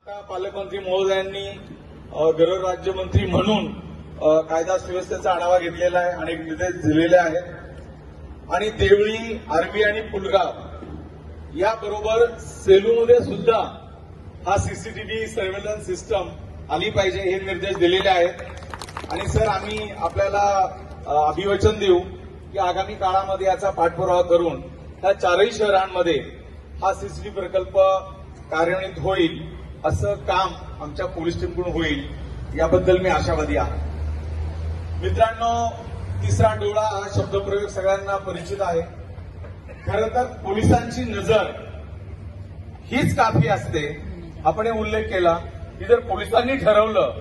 पालकमंत्री महोदयांनी गृहराज्यमंत्री म्हणून कायदा सुव्यवस्थेचा आढावा घेतलेला आहे, अनेक निर्देश दिलेले आहेत आणि देवळी, आर्वी आणि पुलगाव याबरोबर सेलूमध्ये सुद्धा हा सीसीटीव्ही सर्व्हेलन्स सिस्टम आली पाहिजे हे निर्देश दिलेले आहेत। आणि सर, आम्ही आपल्याला अभिवचन देऊ की आगामी काळामध्ये याचा पाठपुरावा करून त्या चारही शहरांमध्ये हा सीसीटीव्ही प्रकल्प कार्यान्वित होईल, असं काम आमच्या पोलीस टीमकडून होईल याबद्दल मी आशावादी आहे। मित्रांनो, तिसरा डोळा हा शब्दप्रयोग सगळ्यांना परिचित आहे। खरं तर पोलिसांची नजर हीच काफी असते। आपण हे उल्लेख केला की जर पोलिसांनी ठरवलं